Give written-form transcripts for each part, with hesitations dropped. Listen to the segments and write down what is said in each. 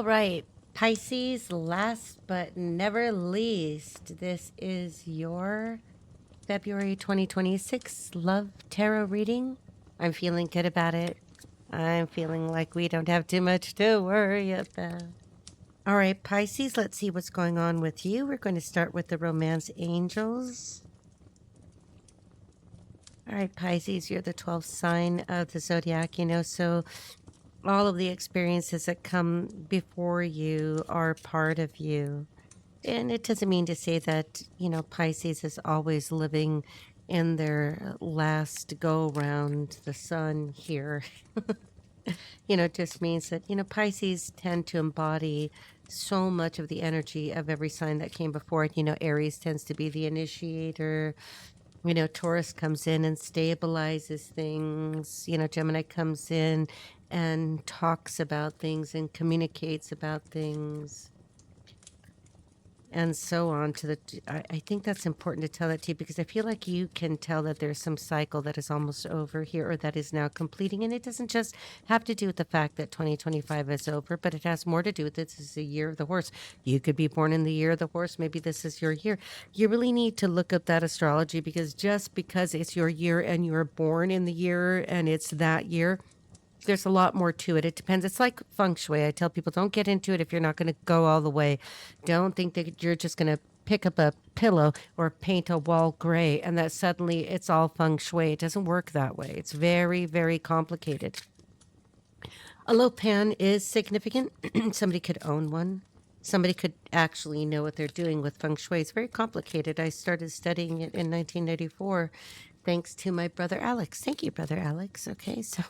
All right, Pisces, last but never least, this is your February 2026 Love Tarot reading. I'm feeling good about it. I'm feeling like we don't have too much to worry about. All right, Pisces, let's see what's going on with you. We're going to start with the romance angels. All right, Pisces, you're the 12th sign of the zodiac, so all of the experiences that come before you are part of you. And it doesn't mean to say that, Pisces is always living in their last go round the sun here. It just means that, Pisces tend to embody so much of the energy of every sign that came before it. Aries tends to be the initiator. Taurus comes in and stabilizes things. Gemini comes in and talks about things and communicates about things. And so on to I think that's important to tell that to you, because I feel like you can tell that there's some cycle that is almost over here, or that is now completing. And it doesn't just have to do with the fact that 2025 is over, but it has more to do with this is the year of the horse. You could be born in the year of the horse. Maybe this is your year. You really need to look up that astrology, because just because it's your year and you're born in the year and it's that year, there's a lot more to it. It depends. It's like feng shui. I tell people, don't get into it if you're not going to go all the way. Don't think that you're just going to pick up a pillow or paint a wall gray and that suddenly it's all feng shui. It doesn't work that way. It's very, very complicated. A low pan is significant. Somebody could own one. Somebody could actually know what they're doing with feng shui. It's very complicated. I started studying it in 1994 thanks to my brother Alex. Thank you, brother Alex. Okay, so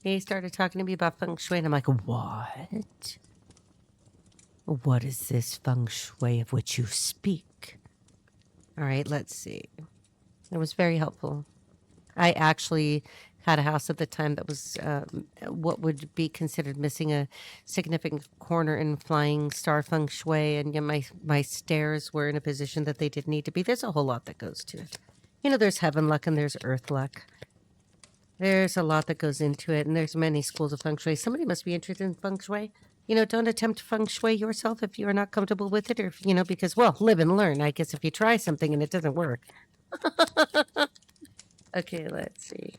he started talking to me about feng shui, and I'm like, what? What is this feng shui of which you speak? All right, let's see. It was very helpful. I actually had a house at the time that was what would be considered missing a significant corner in flying star feng shui, and my stairs were in a position that they didn't need to be. There's a whole lot that goes to it. There's heaven luck and there's earth luck. There's a lot that goes into it, and there's many schools of feng shui. Somebody must be interested in feng shui. Don't attempt feng shui yourself if you are not comfortable with it, or if, because, well, live and learn. I guess if you try something and it doesn't work. Okay, let's see.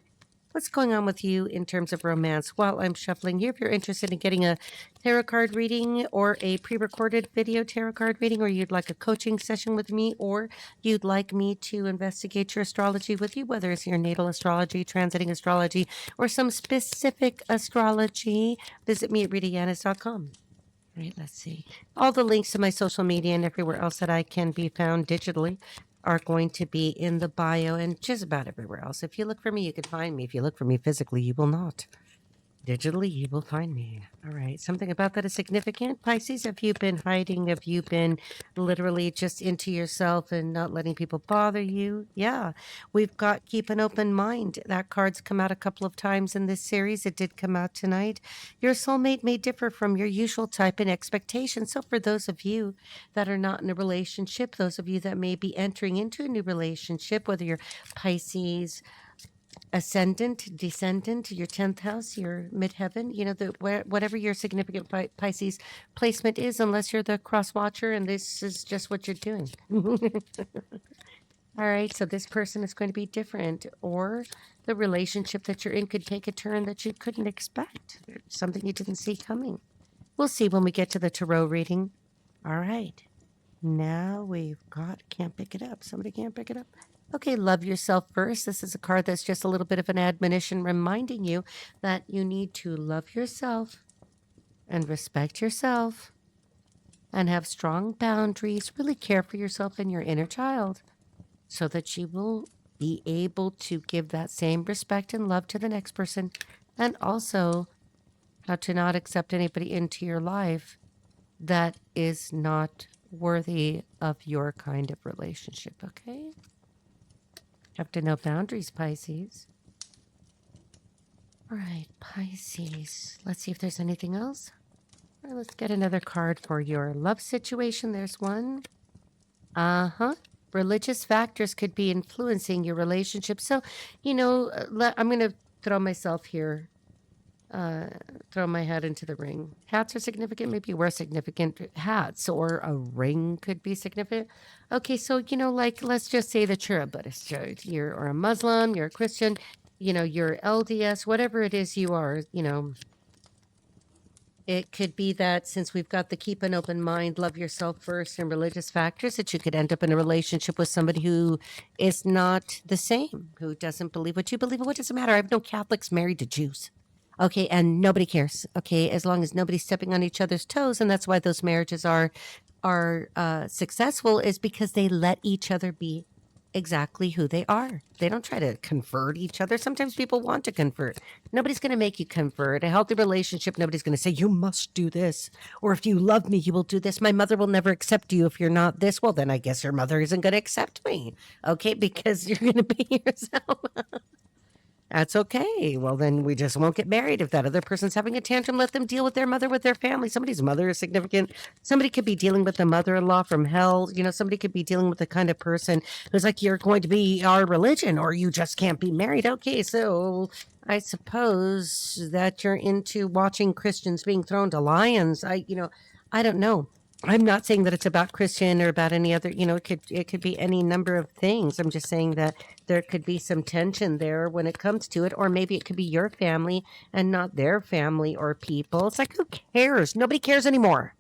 What's going on with you in terms of romance while I'm shuffling here? If you're interested in getting a tarot card reading or a pre-recorded video tarot card reading, or you'd like a coaching session with me, or you'd like me to investigate your astrology with you, whether it's your natal astrology, transiting astrology, or some specific astrology, visit me at ritayanez.com. All right, let's see. All the links to my social media and everywhere else that I can be found digitally are going to be in the bio and just about everywhere else. If you look for me, you can find me. If you look for me physically, you will not. Digitally, you will find me. All right. Something about that is significant. Pisces, have you been hiding? Have you been literally just into yourself and not letting people bother you? Yeah. We've got keep an open mind. That card's come out a couple of times in this series. It did come out tonight. Your soulmate may differ from your usual type and expectation. So for those of you that are not in a relationship, those of you that may be entering into a new relationship, whether you're Pisces, ascendant, descendant, your 10th house, your midheaven, whatever your significant Pisces placement is, unless you're the cross watcher and this is just what you're doing. All right, so this person is going to be different, or the relationship that you're in could take a turn that you couldn't expect, something you didn't see coming. We'll see when we get to the tarot reading. All right, now we've got, can't pick it up. Somebody can't pick it up. Okay, love yourself first. This is a card that's just a little bit of an admonition reminding you that you need to love yourself and respect yourself and have strong boundaries. Really care for yourself and your inner child so that you will be able to give that same respect and love to the next person, and also how to not accept anybody into your life that is not worthy of your kind of relationship, okay? Have to know boundaries, Pisces. All right, Pisces. Let's see if there's anything else. All right, let's get another card for your love situation. There's one. Religious factors could be influencing your relationship. So, I'm going to throw myself here uh, throw my hat into the ring. Hats are significant. Maybe you wear significant hats, or a ring could be significant. Okay, so, like, let's just say that you're a Buddhist, or a Muslim, you're a Christian, you're LDS, whatever it is you are, it could be that since we've got the keep an open mind, love yourself first, and religious factors, that you could end up in a relationship with somebody who is not the same, who doesn't believe what you believe. What does it matter? I have no Catholics married to Jews. Okay, and nobody cares. Okay, as long as nobody's stepping on each other's toes, and that's why those marriages are successful, is because they let each other be exactly who they are. They don't try to convert each other. Sometimes people want to convert. Nobody's going to make you convert. A healthy relationship, nobody's going to say, you must do this. Or if you love me, you will do this. My mother will never accept you if you're not this. Well, then I guess your mother isn't going to accept me. Okay, because you're going to be yourself. That's okay. Well, then we just won't get married. If that other person's having a tantrum, let them deal with their mother, with their family. Somebody's mother is significant. Somebody could be dealing with a mother-in-law from hell. Somebody could be dealing with the kind of person who's like, you're going to be our religion, or you just can't be married. Okay, so I suppose that you're into watching Christians being thrown to lions. I don't know. I'm not saying that it's about Christian or about any other, it could be any number of things. I'm just saying that there could be some tension there when it comes to it, or maybe it could be your family and not their family or people. It's like, who cares? Nobody cares anymore.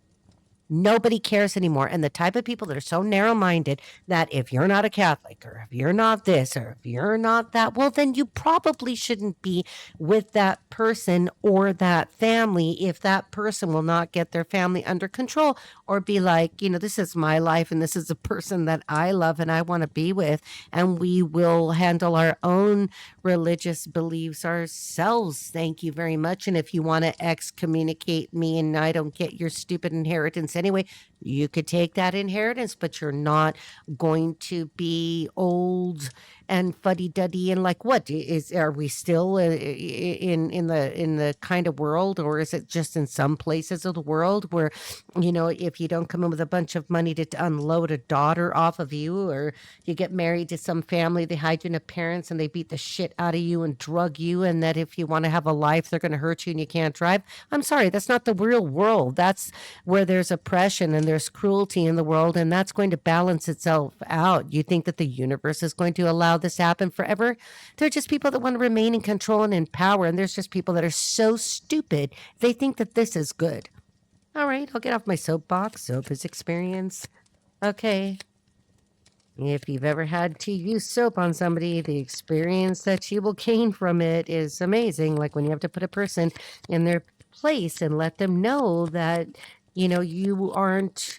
Nobody cares anymore. And the type of people that are so narrow minded that if you're not a Catholic, or if you're not this, or if you're not that, well, then you probably shouldn't be with that person or that family if that person will not get their family under control, or be like, this is my life and this is a person that I love and I want to be with. And we will handle our own religious beliefs ourselves. Thank you very much. And if you want to excommunicate me and I don't get your stupid inheritance anyway, you could take that inheritance, but you're not going to be old and fuddy-duddy and like, what are we still in the kind of world, or is it just in some places of the world where if you don't come in with a bunch of money to unload a daughter off of you, or you get married to some family, they hide you in a parents and they beat the shit out of you and drug you, and that if you want to have a life they're going to hurt you and you can't drive? I'm sorry, that's not the real world. That's where there's oppression and there's cruelty in the world, and that's going to balance itself out. You think that the universe is going to allow this to happen forever? There are just people that want to remain in control and in power, and there's just people that are so stupid they think that this is good. All right, I'll get off my soapbox. Soap is experience. Okay. If you've ever had to use soap on somebody, the experience that you will gain from it is amazing. Like when you have to put a person in their place and let them know that, you aren't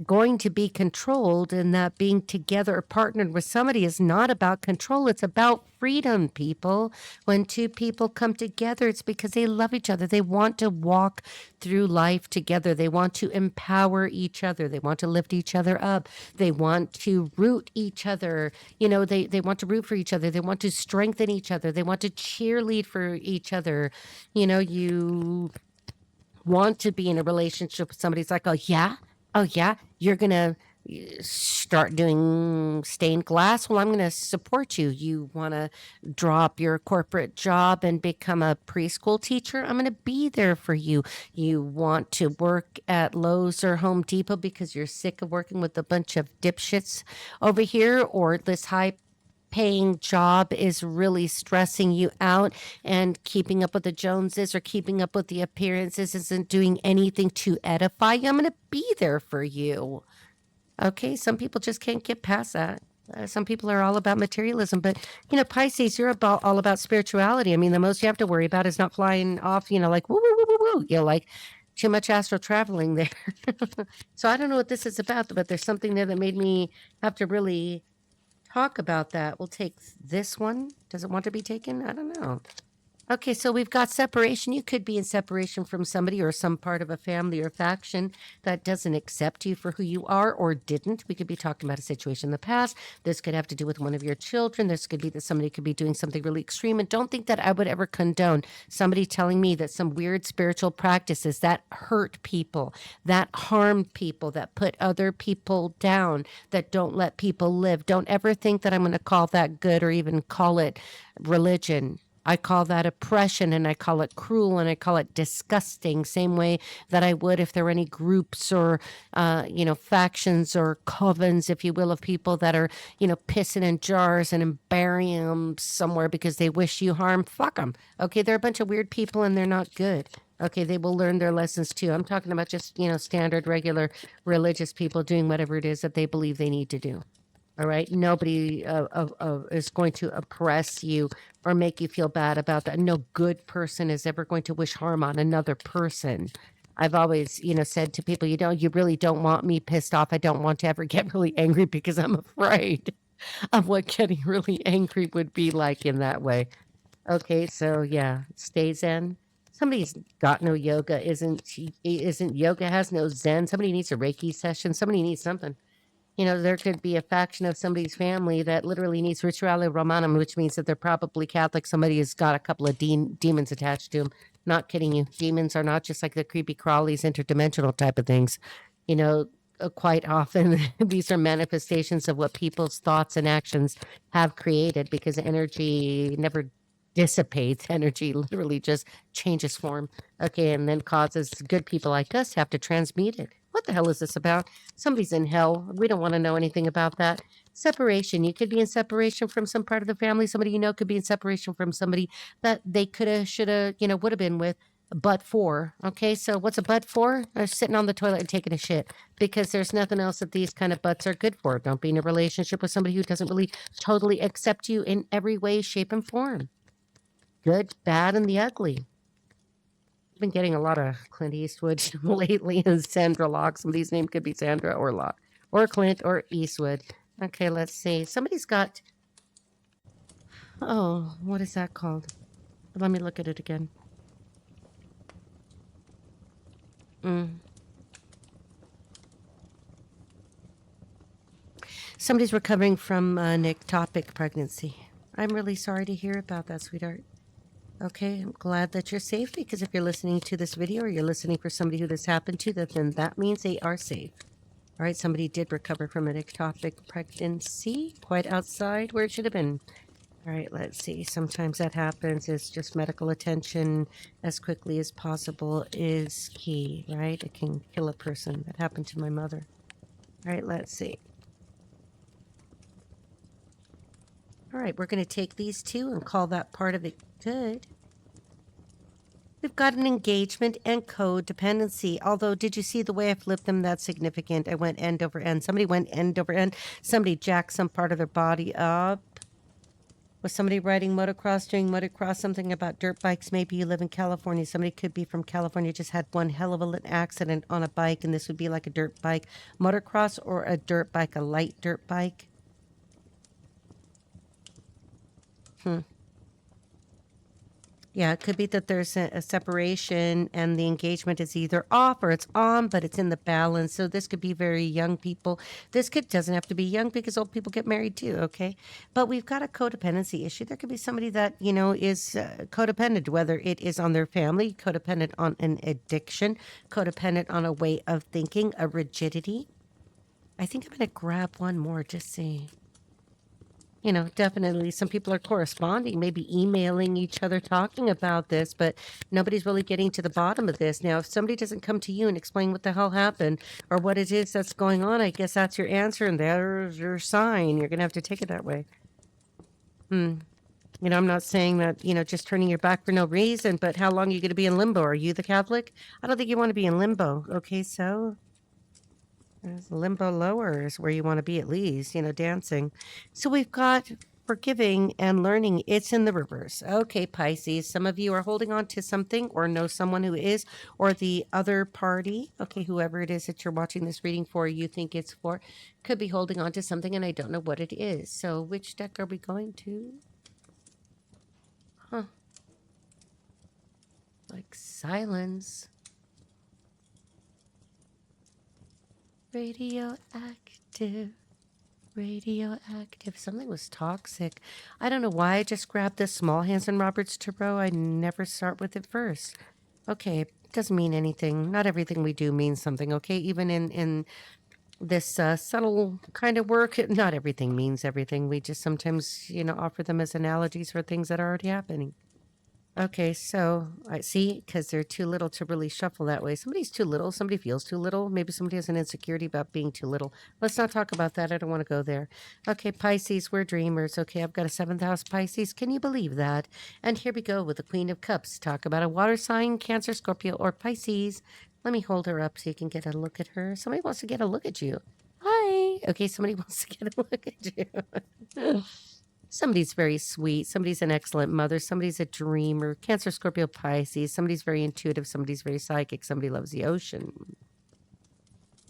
going to be controlled, and that being together or partnered with somebody is not about control. It's about freedom, people. When two people come together, it's because they love each other. They want to walk through life together. They want to empower each other. They want to lift each other up. They want to root each other. They want to root for each other. They want to strengthen each other. They want to cheerlead for each other. You want to be in a relationship with somebody. It's like, oh yeah, you're gonna start doing stained glass. Well, I'm gonna support you. You want to drop your corporate job and become a preschool teacher? I'm gonna be there for you. You want to work at Lowe's or Home Depot because you're sick of working with a bunch of dipshits over here, or this high-paying job is really stressing you out, and keeping up with the Joneses or keeping up with the appearances isn't doing anything to edify you. I'm going to be there for you. Okay, some people just can't get past that. Some people are all about materialism, but Pisces, you're all about spirituality. I mean, the most you have to worry about is not flying off, like woo woo woo woo woo. Like too much astral traveling there. So I don't know what this is about, but there's something there that made me have to really talk about that. We'll take this one. Does it want to be taken? I don't know. Okay, so we've got separation. You could be in separation from somebody or some part of a family or faction that doesn't accept you for who you are, or didn't. We could be talking about a situation in the past. This could have to do with one of your children. This could be that somebody could be doing something really extreme. And don't think that I would ever condone somebody telling me that some weird spiritual practices that hurt people, that harm people, that put other people down, that don't let people live. Don't ever think that I'm going to call that good or even call it religion. I call that oppression, and I call it cruel, and I call it disgusting, same way that I would if there were any groups or, factions or covens, if you will, of people that are, pissing in jars and burying them somewhere because they wish you harm. Fuck them. Okay, they're a bunch of weird people and they're not good. Okay, they will learn their lessons too. I'm talking about just, standard, regular religious people doing whatever it is that they believe they need to do. All right. Nobody is going to oppress you or make you feel bad about that. No good person is ever going to wish harm on another person. I've always, said to people, you really don't want me pissed off. I don't want to ever get really angry because I'm afraid of what getting really angry would be like in that way. Okay. So yeah, stay zen. Somebody's got no yoga, isn't yoga, has no zen. Somebody needs a Reiki session. Somebody needs something. There could be a faction of somebody's family that literally needs rituale romanum, which means that they're probably Catholic. Somebody has got a couple of demons attached to them. Not kidding you. Demons are not just like the creepy crawlies, interdimensional type of things. Quite often these are manifestations of what people's thoughts and actions have created, because energy never dissipates. Energy literally just changes form. Okay, and then causes good people like us to have to transmute it. What the hell is this about? Somebody's in hell. We don't want to know anything about that. Separation. You could be in separation from some part of the family. Somebody could be in separation from somebody that they could have, should have, would have been with, but for. Okay, so what's a but for? Sitting on the toilet and taking a shit, because there's nothing else that these kind of butts are good for. Don't be in a relationship with somebody who doesn't really totally accept you in every way, shape, and form. Good, bad, and the ugly. Been getting a lot of Clint Eastwood lately, and Sandra Locke. Somebody's name could be Sandra or Locke or Clint or Eastwood. Okay, let's see. Somebody's got, what is that called? Let me look at it again. Somebody's recovering from an ectopic pregnancy. I'm really sorry to hear about that, sweetheart. Okay, I'm glad that you're safe, because if you're listening to this video or you're listening for somebody who this happened to, then that means they are safe. All right, somebody did recover from an ectopic pregnancy, quite outside where it should have been. All right, let's see. Sometimes that happens. It's just medical attention as quickly as possible is key, right? It can kill a person. That happened to my mother. All right, let's see. All right, we're going to take these two and call that part of it good. We've got an engagement and codependency. Although, did you see the way I flipped them? That's significant. I went end over end. Somebody went end over end. Somebody jacked some part of their body up. Was somebody riding motocross, doing motocross, something about dirt bikes? Maybe you live in California. Somebody could be from California, just had one hell of an accident on a bike, and this would be like a dirt bike. Motocross or a dirt bike, a light dirt bike? Yeah, it could be that there's a separation and the engagement is either off or it's on, but it's in the balance. So this could be very young people. This could doesn't have to be young, because old people get married too, okay? But we've got a codependency issue. There could be somebody that, is codependent, whether it is on their family, codependent on an addiction, codependent on a way of thinking, a rigidity. I think I'm going to grab one more, just see. Definitely some people are corresponding, maybe emailing each other, talking about this, but nobody's really getting to the bottom of this. Now, if somebody doesn't come to you and explain what the hell happened or what it is that's going on, I guess that's your answer, and there's your sign. You're going to have to take it that way. I'm not saying that, just turning your back for no reason, but how long are you going to be in limbo? Are you the Catholic? I don't think you want to be in limbo. Okay, so limbo lower is where you want to be, at least, dancing. So we've got forgiving and learning. It's in the reverse. Okay, Pisces, some of you are holding on to something or know someone who is, or the other party, okay, whoever it is that you're watching this reading for, you think it's for, could be holding on to something, and I don't know what it is. So which deck are we going to? Like silence. Radioactive. Something was toxic. I don't know why I just grabbed this Small Hands and Roberts Tarot. I never start with it first. Okay, it doesn't mean anything. Not everything we do means something, okay? Even in this subtle kind of work, not everything means everything. We just sometimes, offer them as analogies for things that are already happening. Okay, so I see, because they're too little to really shuffle that way. Somebody's too little. Somebody feels too little. Maybe somebody has an insecurity about being too little. Let's not talk about that. I don't want to go there. Okay, Pisces, we're dreamers. Okay, I've got a seventh house Pisces. Can you believe that? And here we go with the Queen of Cups. Talk about a water sign, Cancer, Scorpio, or Pisces. Let me hold her up so you can get a look at her. Somebody wants to get a look at you. Hi. Okay, somebody wants to get a look at you. Somebody's very sweet. Somebody's an excellent mother. Somebody's a dreamer. Cancer, Scorpio, Pisces. Somebody's very intuitive. Somebody's very psychic. Somebody loves the ocean.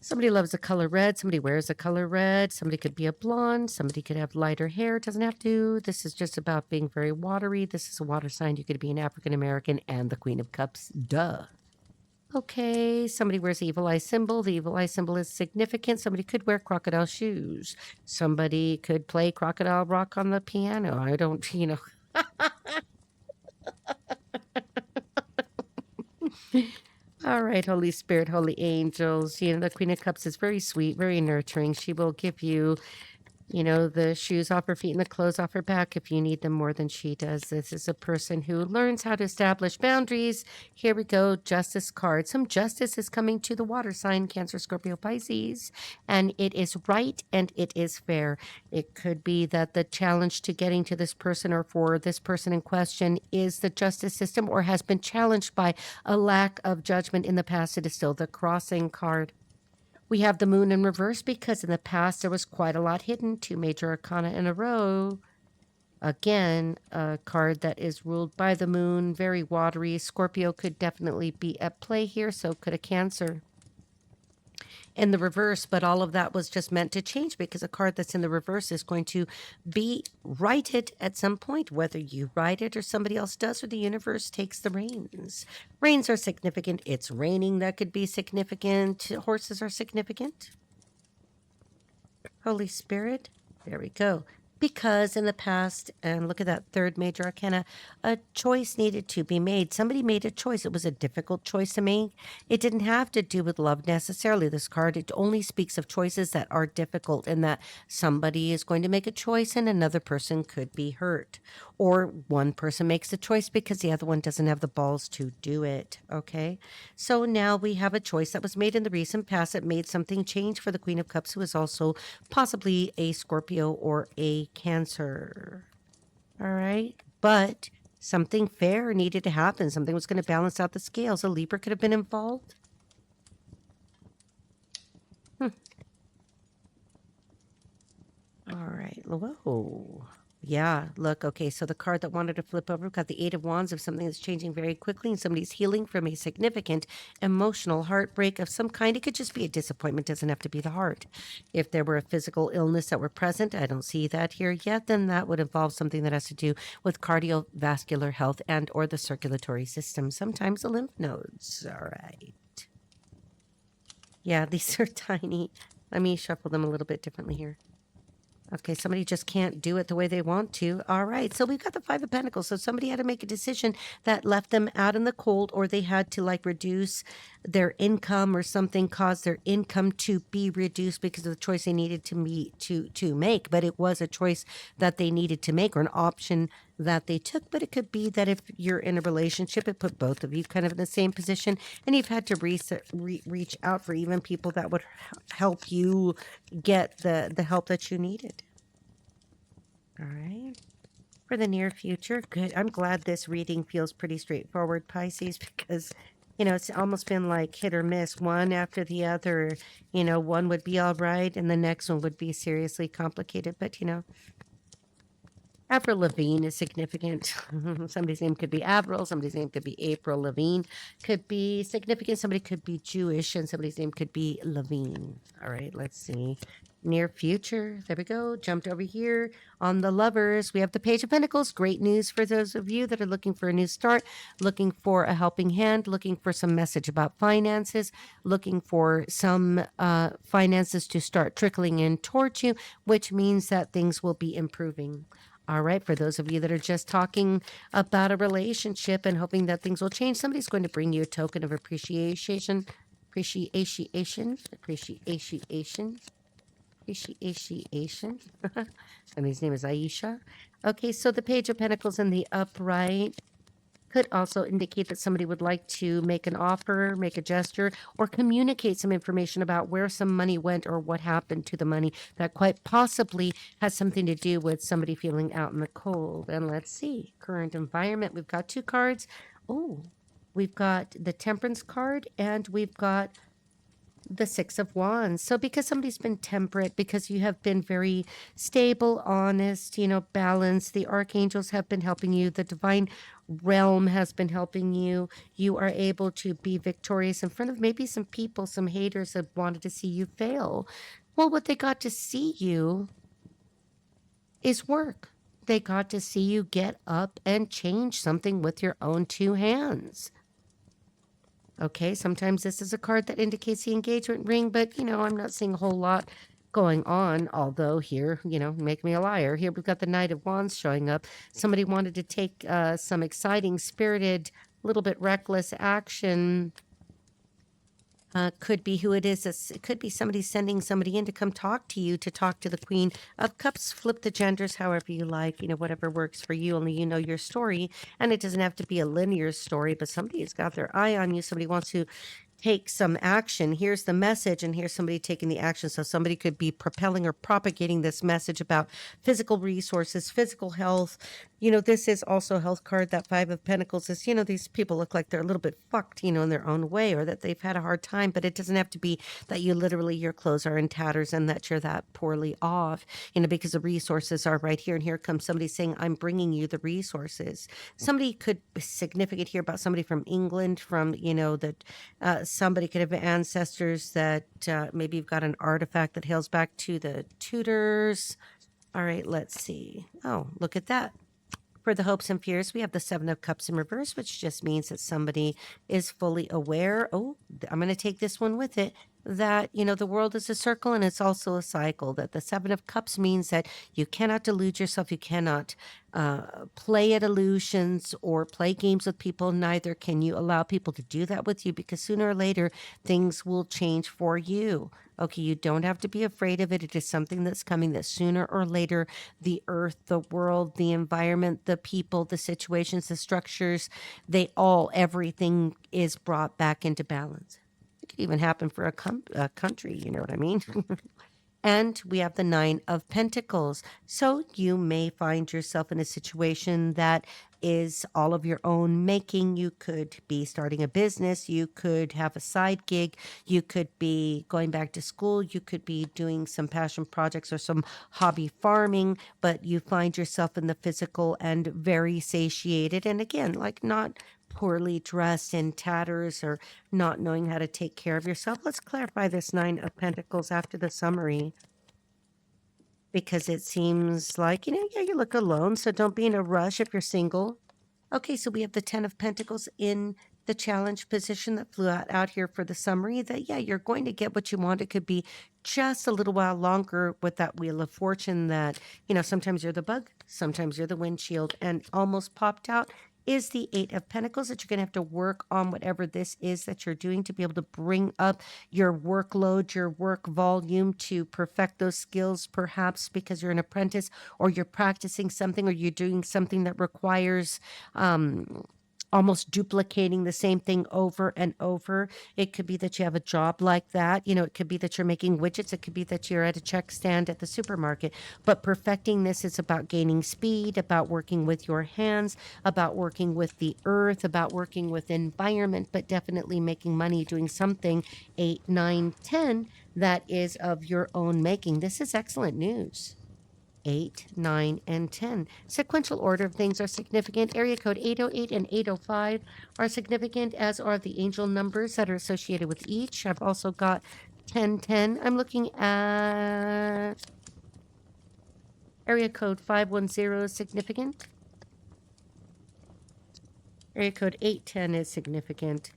Somebody loves the color red. Somebody wears the color red. Somebody could be a blonde. Somebody could have lighter hair. It doesn't have to. This is just about being very watery. This is a water sign. You could be an African American and the Queen of Cups. Duh. Okay, somebody wears the evil eye symbol. The evil eye symbol is significant. Somebody could wear crocodile shoes. Somebody could play crocodile rock on the piano. I don't, All right, Holy Spirit, Holy Angels. The Queen of Cups is very sweet, very nurturing. She will give you the shoes off her feet and the clothes off her back if you need them more than she does. This is a person who learns how to establish boundaries. Here we go, Justice card. Some justice is coming to the water sign, Cancer, Scorpio, Pisces, and it is right and it is fair. It could be that the challenge to getting to this person or for this person in question is the justice system or has been challenged by a lack of judgment in the past. It is still the crossing card. We have the moon in reverse because in the past there was quite a lot hidden. 2 major arcana in a row. Again, a card that is ruled by the moon, very watery. Scorpio could definitely be at play here, so could a Cancer. In the reverse, but all of that was just meant to change because a card that's in the reverse is going to be righted at some point, whether you write it or somebody else does, or the universe takes the reins. Rains are significant. It's raining. That could be significant. Horses are significant. Holy Spirit. There we go. Because in the past, and look at that third major arcana, a choice needed to be made. Somebody made a choice. It was a difficult choice to make. It didn't have to do with love necessarily, this card. It only speaks of choices that are difficult and that somebody is going to make a choice and another person could be hurt. Or one person makes the choice because the other one doesn't have the balls to do it. Okay? So now we have a choice that was made in the recent past that made something change for the Queen of Cups, who is also possibly a Scorpio or a Cancer. All right. But something fair needed to happen. Something was going to balance out the scales. A Libra could have been involved. All right. Whoa. Yeah, look, okay, so the card that wanted to flip over got the Eight of Wands of something that's changing very quickly and somebody's healing from a significant emotional heartbreak of some kind. It could just be a disappointment, doesn't have to be the heart. If there were a physical illness that were present, I don't see that here yet, then that would involve something that has to do with cardiovascular health and or the circulatory system, sometimes the lymph nodes. All right. Yeah, these are tiny. Let me shuffle them a little bit differently here. Okay, somebody just can't do it the way they want to. All right, so we've got the Five of Pentacles. So somebody had to make a decision that left them out in the cold, or they had to like reduce their income or something caused their income to be reduced because of the choice they needed to make. But it was a choice that they needed to make or an option that they took. But it could be that if you're in a relationship, it put both of you kind of in the same position, and you've had to reach out for even people that would help you get the help that you needed. All right. For the near future, good. I'm glad this reading feels pretty straightforward, Pisces, because, it's almost been like hit or miss, one after the other. One would be all right, and the next one would be seriously complicated. But, Avril Lavigne is significant. Somebody's name could be Avril. Somebody's name could be April Lavigne. Could be significant. Somebody could be Jewish, and somebody's name could be Lavigne. All right, let's see. Near future. There we go. Jumped over here on the lovers. We have the Page of Pentacles. Great news for those of you that are looking for a new start, looking for a helping hand, looking for some message about finances, looking for some finances to start trickling in towards you, which means that things will be improving. All right, for those of you that are just talking about a relationship and hoping that things will change, somebody's going to bring you a token of appreciation. And his name is Aisha. Okay, so the Page of Pentacles in the upright. Could also indicate that somebody would like to make an offer, make a gesture, or communicate some information about where some money went or what happened to the money that quite possibly has something to do with somebody feeling out in the cold. And let's see, current environment. We've got 2 cards. Oh, we've got the Temperance card and we've got the 6 of Wands. So because somebody's been temperate, because you have been very stable, honest, balanced, the archangels have been helping you, the divine realm has been helping you, you are able to be victorious in front of maybe some people, some haters that wanted to see you fail. Well, what they got to see you is work. They got to see you get up and change something with your own 2 hands. Okay, sometimes this is a card that indicates the engagement ring, but, I'm not seeing a whole lot going on, although here, make me a liar. Here we've got the Knight of Wands showing up. Somebody wanted to take some exciting, spirited, little bit reckless action. Could be who it is. It could be somebody sending somebody in to come talk to you, to talk to the Queen of Cups. Flip the genders however you like, whatever works for you. Only you know your story. And it doesn't have to be a linear story, but somebody has got their eye on you. Somebody wants to take some action. Here's the message, and here's somebody taking the action. So somebody could be propelling or propagating this message about physical resources, physical health. This is also a health card. That 5 of Pentacles is, these people look like they're a little bit fucked, in their own way, or that they've had a hard time, but it doesn't have to be that you literally, your clothes are in tatters and that you're that poorly off, because the resources are right here. And here comes somebody saying, I'm bringing you the resources. Somebody could be significant here about somebody from England, from, that somebody could have ancestors that maybe you've got an artifact that hails back to the Tudors. All right, let's see. Oh, look at that. For the hopes and fears, we have the 7 of Cups in reverse, which just means that somebody is fully aware. Oh, I'm going to take this one with it. That, the world is a circle and it's also a cycle. That the 7 of Cups means that you cannot delude yourself. You cannot play at illusions or play games with people. Neither can you allow people to do that with you, because sooner or later things will change for you. Okay, you don't have to be afraid of it. It is something that's coming, that sooner or later the earth, the world, the environment, the people, the situations, the structures, everything is brought back into balance. It could even happen for a country, you know what I mean? And we have the 9 of Pentacles. So you may find yourself in a situation that is all of your own making. You could be starting a business. You could have a side gig. You could be going back to school. You could be doing some passion projects or some hobby farming, but you find yourself in the physical and very satiated. And again, like not poorly dressed in tatters or not knowing how to take care of yourself. Let's clarify this 9 of Pentacles after the summary, because it seems like, yeah, you look alone, so don't be in a rush if you're single. Okay, so we have the 10 of Pentacles in the challenge position that flew out here for the summary, that, yeah, you're going to get what you want. It could be just a little while longer with that Wheel of Fortune that, sometimes you're the bug, sometimes you're the windshield, and almost popped out is the 8 of Pentacles, that you're going to have to work on whatever this is that you're doing to be able to bring up your workload, your work volume, to perfect those skills, perhaps because you're an apprentice or you're practicing something or you're doing something that requires almost duplicating the same thing over and over. It could be that you have a job like that. It could be that you're making widgets. It could be that you're at a check stand at the supermarket. But perfecting this is about gaining speed, about working with your hands, about working with the earth, about working with environment, but definitely making money doing something 8, 9, 10 that is of your own making. This is excellent news. 8, 9, and 10. Sequential order of things are significant. Area code 808 and 805 are significant, as are the angel numbers that are associated with each. I've also got 1010. I'm looking at area code 510 is significant. Area code 810 is significant.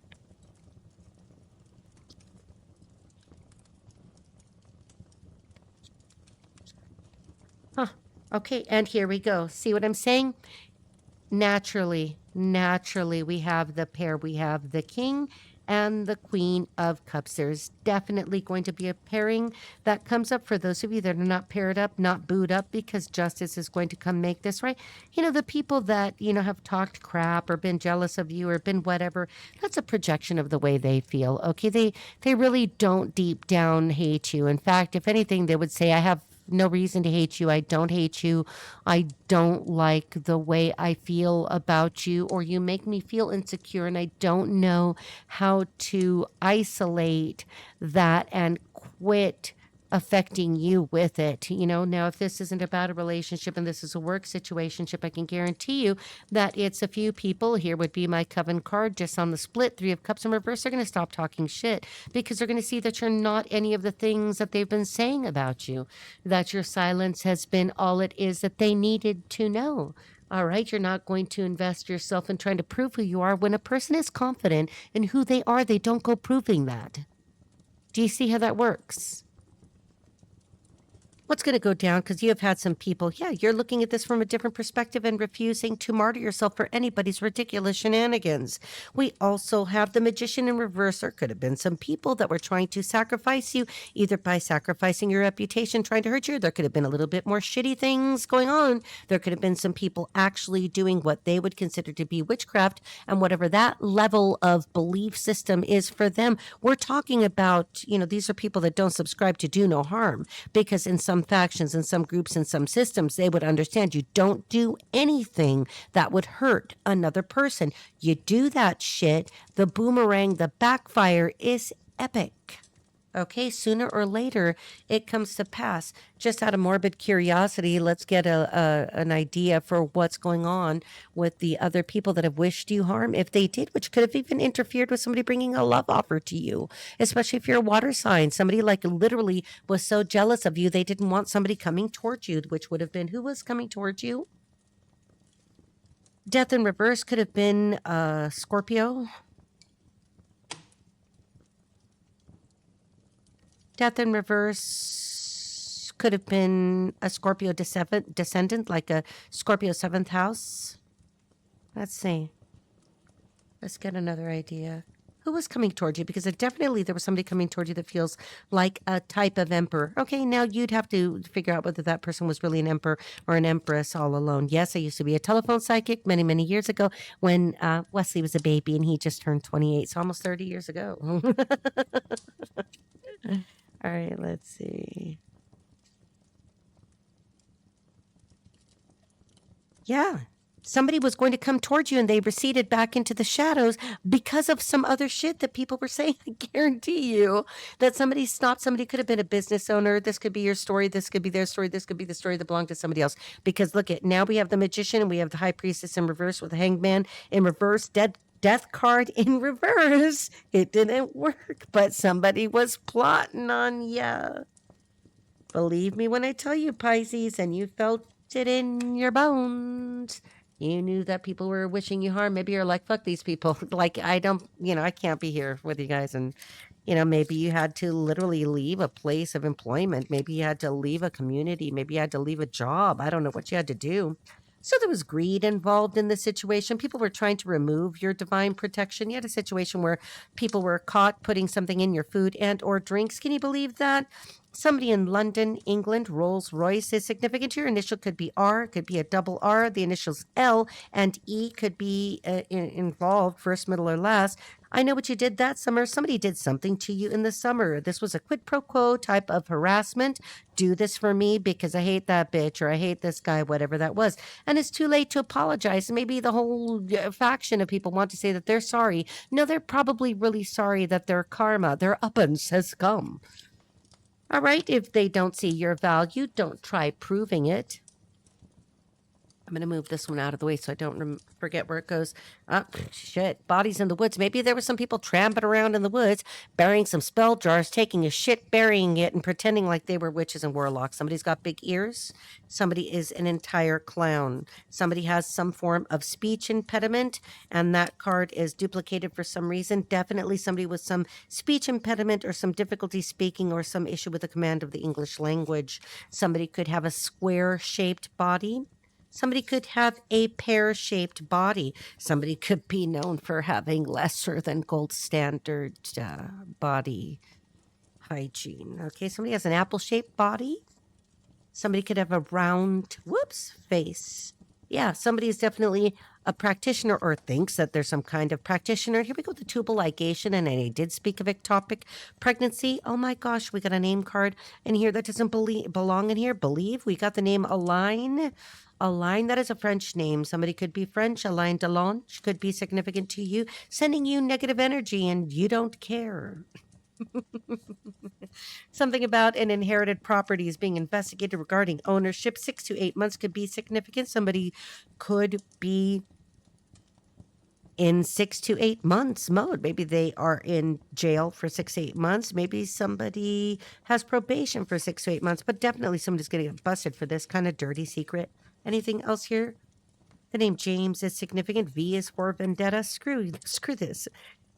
Huh. Okay, and here we go. See what I'm saying? Naturally, we have the pair. We have the king and the Queen of Cups. There's definitely going to be a pairing that comes up for those of you that are not paired up, not booed up, because justice is going to come make this right. The people that, have talked crap or been jealous of you or been whatever, that's a projection of the way they feel. Okay. They really don't deep down hate you. In fact, if anything, they would say, I have no reason to hate you. I don't hate you. I don't like the way I feel about you, or you make me feel insecure, and I don't know how to isolate that and quit affecting you with it. Now if this isn't about a relationship and this is a work situationship, I can guarantee you that it's a few people. Here would be my coven card just on the split. 3 of Cups in reverse. They're going to stop talking shit because they're going to see that you're not any of the things that they've been saying about you, that your silence has been all it is that they needed to know. All right, you're not going to invest yourself in trying to prove who you are. When a person is confident in who they are, they don't go proving that. Do you see how that works? What's going to go down, because you have had some people, you're looking at this from a different perspective and refusing to martyr yourself for anybody's ridiculous shenanigans. We also have the Magician in reverse. There could have been some people that were trying to sacrifice you, either by sacrificing your reputation, trying to hurt you. There could have been a little bit more shitty things going on. There could have been some people actually doing what they would consider to be witchcraft, and whatever that level of belief system is for them. We're talking about, these are people that don't subscribe to do no harm, because in some factions, in some groups, in some systems, they would understand you don't do anything that would hurt another person. You do that shit, the boomerang, the backfire is epic. Okay, sooner or later, it comes to pass. Just out of morbid curiosity, let's get an idea for what's going on with the other people that have wished you harm, if they did, which could have even interfered with somebody bringing a love offer to you, especially if you're a water sign. Somebody like literally was so jealous of you, they didn't want somebody coming towards you, which would have been, who was coming towards you? Death in reverse could have been Scorpio. Death in reverse could have been a Scorpio descendant, like a Scorpio 7th house. Let's see. Let's get another idea. Who was coming towards you? Because definitely there was somebody coming towards you that feels like a type of emperor. Okay, now you'd have to figure out whether that person was really an emperor or an empress all alone. Yes, I used to be a telephone psychic many, many years ago when Wesley was a baby and he just turned 28, so almost 30 years ago. All right, let's see. Yeah. Somebody was going to come towards you and they receded back into the shadows because of some other shit that people were saying. I guarantee you that somebody stopped. Somebody could have been a business owner. This could be your story. This could be their story. This could be the story that belonged to somebody else. Because look at, now we have the Magician and we have the High Priestess in reverse with the Hangman in reverse, Death card in reverse. It didn't work, but somebody was plotting on ya. Believe me when I tell you, Pisces, and you felt it in your bones. You knew that people were wishing you harm. Maybe you're like, fuck these people. Like, I don't, I can't be here with you guys. And, maybe you had to literally leave a place of employment. Maybe you had to leave a community. Maybe you had to leave a job. I don't know what you had to do. So there was greed involved in the situation. People were trying to remove your divine protection. You had a situation where people were caught putting something in your food and or drinks. Can you believe that? Somebody in London, England, Rolls Royce is significant. Your initial could be R, could be a double R. The initials L and E could be involved, first, middle, or last. I know what you did that summer. Somebody did something to you in the summer. This was a quid pro quo type of harassment. Do this for me because I hate that bitch or I hate this guy, whatever that was. And it's too late to apologize. Maybe the whole faction of people want to say that they're sorry. No, they're probably really sorry that their karma, their uppance has come. All right, if they don't see your value, don't try proving it. I'm going to move this one out of the way so I don't forget where it goes. Shit, bodies in the woods. Maybe there were some people tramping around in the woods, burying some spell jars, taking a shit, burying it, and pretending like they were witches and warlocks. Somebody's got big ears. Somebody is an entire clown. Somebody has some form of speech impediment, and that card is duplicated for some reason. Definitely somebody with some speech impediment or some difficulty speaking or some issue with the command of the English language. Somebody could have a square-shaped body. Somebody could have a pear-shaped body. Somebody could be known for having lesser than gold standard body hygiene. Okay, somebody has an apple-shaped body. Somebody could have a round, face. Yeah, somebody is definitely a practitioner or thinks that there's some kind of practitioner. Here we go, the tubal ligation, and I did speak of ectopic pregnancy. Oh my gosh, we got a name card in here that doesn't belong in here. Believe we got the name Aline. Aline, that is a French name. Somebody could be French. Aline Delange could be significant to you, sending you negative energy, and you don't care. Something about an inherited property is being investigated regarding ownership. 6 to 8 months could be significant. Somebody could be in 6 to 8 months mode. Maybe they are in jail for 6 to 8 months. Maybe somebody has probation for 6 to 8 months, but definitely somebody's going to get busted for this kind of dirty secret. Anything else here? The name James is significant. V is for vendetta. Screw this.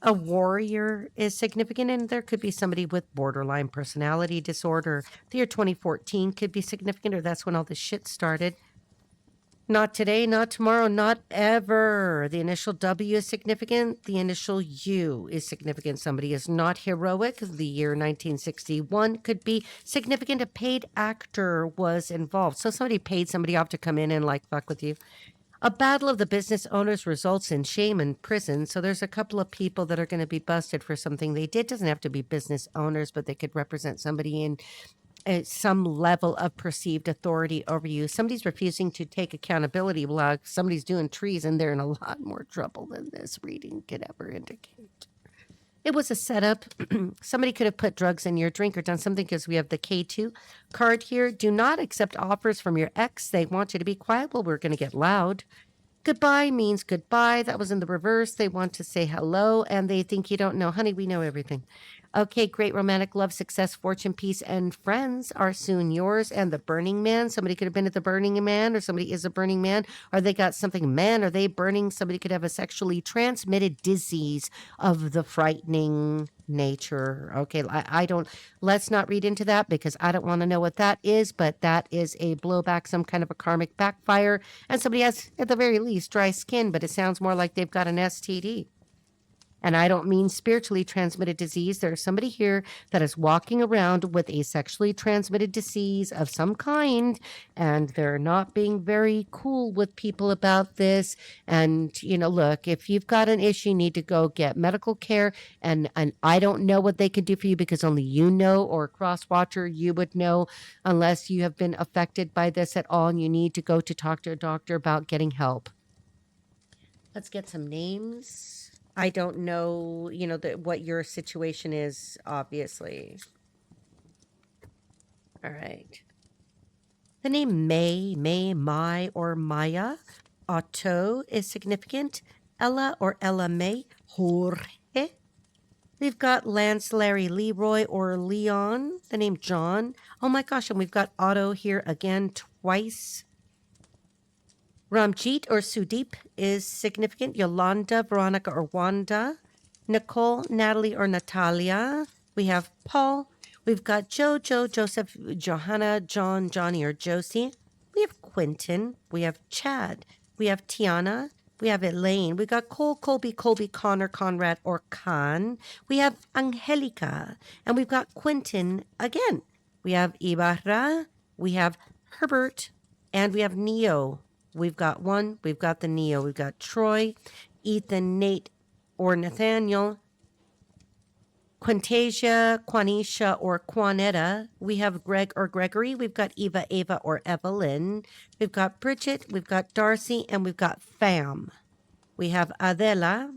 A warrior is significant, and there could be somebody with borderline personality disorder. The year 2014 could be significant, or that's when all this shit started. Not today, not tomorrow, not ever. The initial W is significant. The initial U is significant. Somebody is not heroic. The year 1961 could be significant. A paid actor was involved. So somebody paid somebody off to come in and fuck with you. A battle of the business owners results in shame and prison. So there's a couple of people that are going to be busted for something they did. Doesn't have to be business owners, but they could represent somebody in some level of perceived authority over you. Somebody's refusing to take accountability. Well, somebody's doing treason. They're in a lot more trouble than this reading could ever indicate. It was a setup. Somebody could have put drugs in your drink or done something, because we have the K2 card here. Do not accept offers from your ex. They want you to be quiet. Well, we're going to get loud. Goodbye means goodbye. That was in the reverse. They want to say hello, and they think you don't know. Honey, we know everything. Okay, great romantic love, success, fortune, peace, and friends are soon yours. And the Burning Man, somebody could have been at the Burning Man, or somebody is a Burning Man, or they got something, man, are they burning? Somebody could have a sexually transmitted disease of the frightening nature. Okay, let's not read into that, because I don't want to know what that is, but that is a blowback, some kind of a karmic backfire. And somebody has, at the very least, dry skin, but it sounds more like they've got an STD. And I don't mean spiritually transmitted disease. There's somebody here that is walking around with a sexually transmitted disease of some kind, and they're not being very cool with people about this. And, look, if you've got an issue, you need to go get medical care. And I don't know what they could do for you, because only you know, or a cross watcher, you would know, unless you have been affected by this at all, and you need to go to talk to a doctor about getting help. Let's get some names. I don't know, what your situation is, obviously. All right. The name May, Mai, or Maya. Otto is significant. Ella or Ella May. Jorge. We've got Lance, Larry, Leroy, or Leon. The name John. Oh my gosh, and we've got Otto here again twice. Ramjeet or Sudeep is significant. Yolanda, Veronica, or Wanda. Nicole, Natalie, or Natalia. We have Paul. We've got Jojo, Joseph, Johanna, John, Johnny, or Josie. We have Quentin. We have Chad. We have Tiana. We have Elaine. We got Cole, Colby, Connor, Conrad, or Khan. We have Angelica. And we've got Quentin again. We have Ibarra. We have Herbert. And we have Neo. We've got one. We've got the Neo. We've got Troy, Ethan, Nate, or Nathaniel, Quantasia, Quanisha, or Quanetta. We have Greg or Gregory. We've got Eva, Ava, or Evelyn. We've got Bridget. We've got Darcy, and we've got Fam. We have Adela.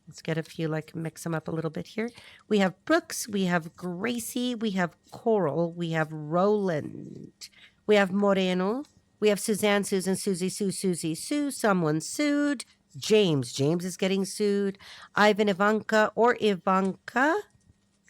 Let's get a few, mix them up a little bit here. We have Brooks. We have Gracie. We have Coral. We have Roland. We have Moreno. We have Suzanne, Susan, Susie, Susie, Sue. Someone sued. James is getting sued. Ivan, Ivanka, or Ivanka.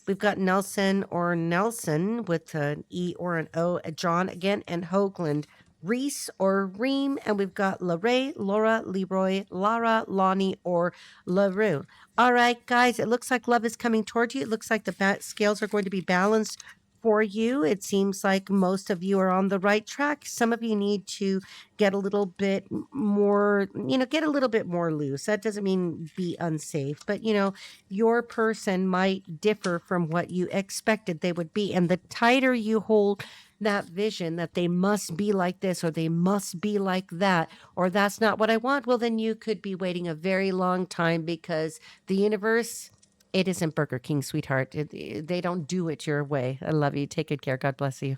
We've got Nelson or Nelson with an E or an O. John again, and Hoagland. Reese or Reem. And we've got LaRae, Laura, Leroy, Lara, Lonnie, or LaRue. All right, guys, it looks like love is coming towards you. It looks like the scales are going to be balanced For you, it seems like most of you are on the right track. Some of you need to get a little bit more, get a little bit more loose. That doesn't mean be unsafe, but your person might differ from what you expected they would be. And the tighter you hold that vision that they must be like this or they must be like that, or that's not what I want, well, then you could be waiting a very long time because the universe, it isn't Burger King, sweetheart. They don't do it your way. I love you. Take good care. God bless you.